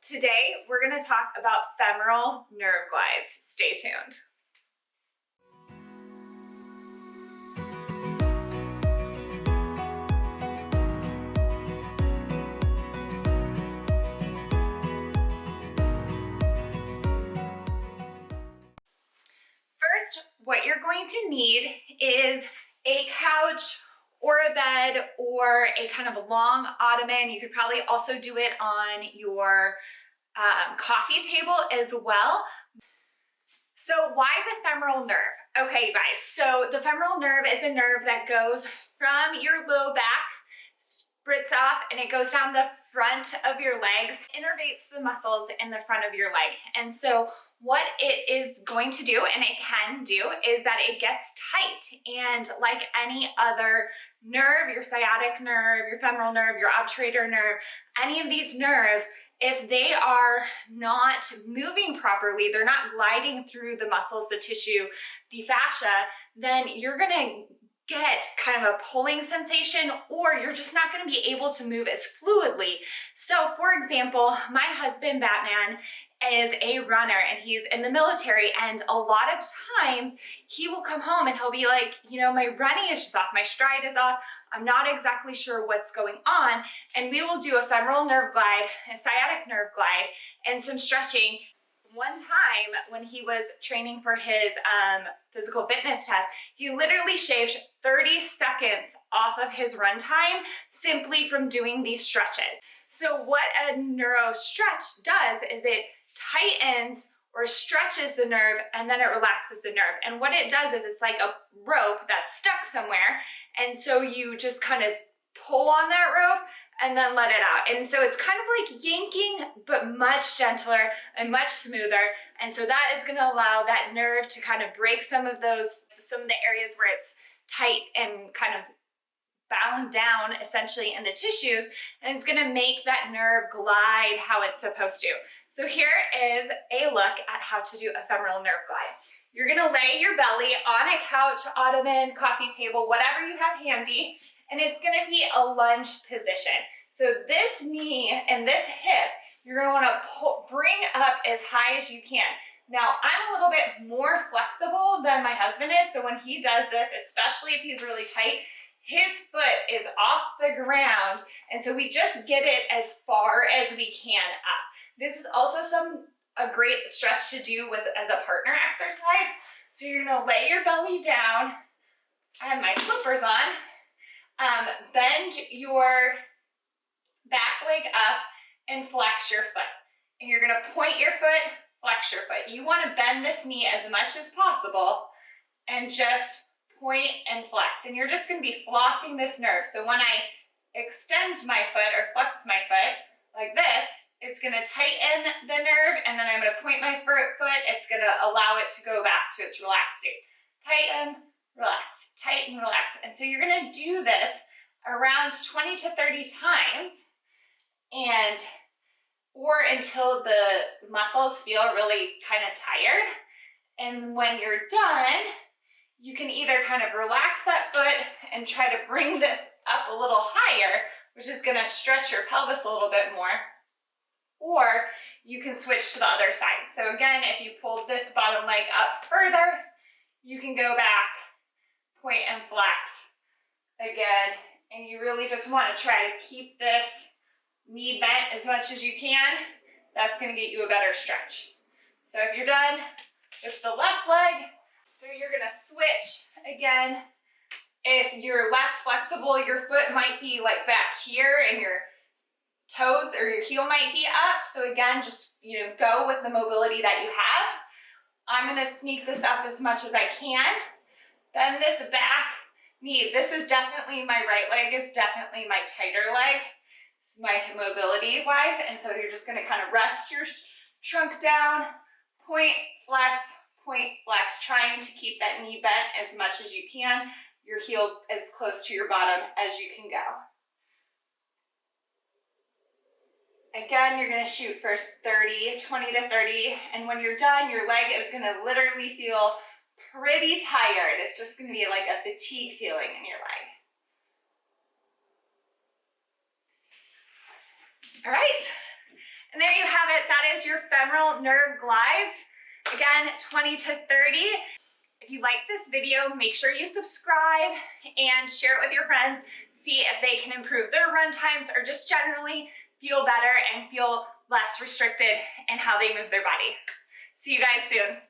Today, we're going to talk about femoral nerve glides. Stay tuned. First, what you're going to need is a couch or a bed or a kind of a long ottoman. You could probably also do it on your coffee table as well. So why the femoral nerve? Okay, you guys, so the femoral nerve is a nerve that goes from your low back, spritz off, and it goes down the front of your legs, innervates the muscles in the front of your leg. And so what it is going to do, and it can do, is that it gets tight. And like any other nerve, your sciatic nerve, your femoral nerve, your obturator nerve, any of these nerves, if they are not moving properly, they're not gliding through the muscles, the tissue, the fascia, then you're gonna get kind of a pulling sensation, or you're just not gonna be able to move as fluidly. So for example, my husband, Batman, is a runner and he's in the military, and a lot of times he will come home and he'll be like, you know, my running is just off, my stride is off, I'm not exactly sure what's going on. And we will do a femoral nerve glide, a sciatic nerve glide, and some stretching. One time when he was training for his physical fitness test, he literally shaved 30 seconds off of his run time simply from doing these stretches. So what a neuro stretch does is it tightens or stretches the nerve, and then it relaxes the nerve. And what it does is it's like a rope that's stuck somewhere, and so you just kind of pull on that rope and then let it out. And so it's kind of like yanking, but much gentler and much smoother. And so that is gonna allow that nerve to kind of break some of the areas where it's tight and kind of bound down essentially in the tissues, and it's gonna make that nerve glide how it's supposed to. So here is a look at how to do a femoral nerve glide. You're gonna lay your belly on a couch, ottoman, coffee table, whatever you have handy, and it's gonna be a lunge position. So this knee and this hip, you're gonna wanna bring up as high as you can. Now, I'm a little bit more flexible than my husband is, so when he does this, especially if he's really tight, his foot is off the ground, and so we just get it as far as we can up. This is also a great stretch to do as a partner exercise. So you're gonna lay your belly down. I have my slippers on. Bend your back leg up and flex your foot. And you're gonna point your foot, flex your foot. You wanna bend this knee as much as possible and just point and flex. And you're just gonna be flossing this nerve. So when I extend my foot or flex my foot like this, it's gonna tighten the nerve, and then I'm gonna point my foot, it's gonna allow it to go back to its relaxed state. Tighten, relax, tighten, relax. And so you're gonna do this around 20 to 30 times, or until the muscles feel really kind of tired. And when you're done, you can either kind of relax that foot and try to bring this up a little higher, which is gonna stretch your pelvis a little bit more, or you can switch to the other side. So again, if you pulled this bottom leg up further, you can go back, point and flex again, and you really just wanna try to keep this knee bent as much as you can. That's gonna get you a better stretch. So if you're done with the left leg, so you're gonna switch again. If you're less flexible, your foot might be like back here and your toes or your heel might be up. So again, just, you know, go with the mobility that you have. I'm gonna sneak this up as much as I can. Bend this back knee. This is definitely, my right leg is definitely my tighter leg. It's my mobility wise. And so you're just gonna kind of rest your trunk down, point, flex, trying to keep that knee bent as much as you can. Your heel as close to your bottom as you can go. Again, you're gonna shoot for 20 to 30, and when you're done, your leg is gonna literally feel pretty tired. It's just gonna be like a fatigue feeling in your leg. All right, and there you have but that is your femoral nerve glides. Again, 20 to 30. If you like this video, make sure you subscribe and share it with your friends. See if they can improve their run times or just generally feel better and feel less restricted in how they move their body. See you guys soon.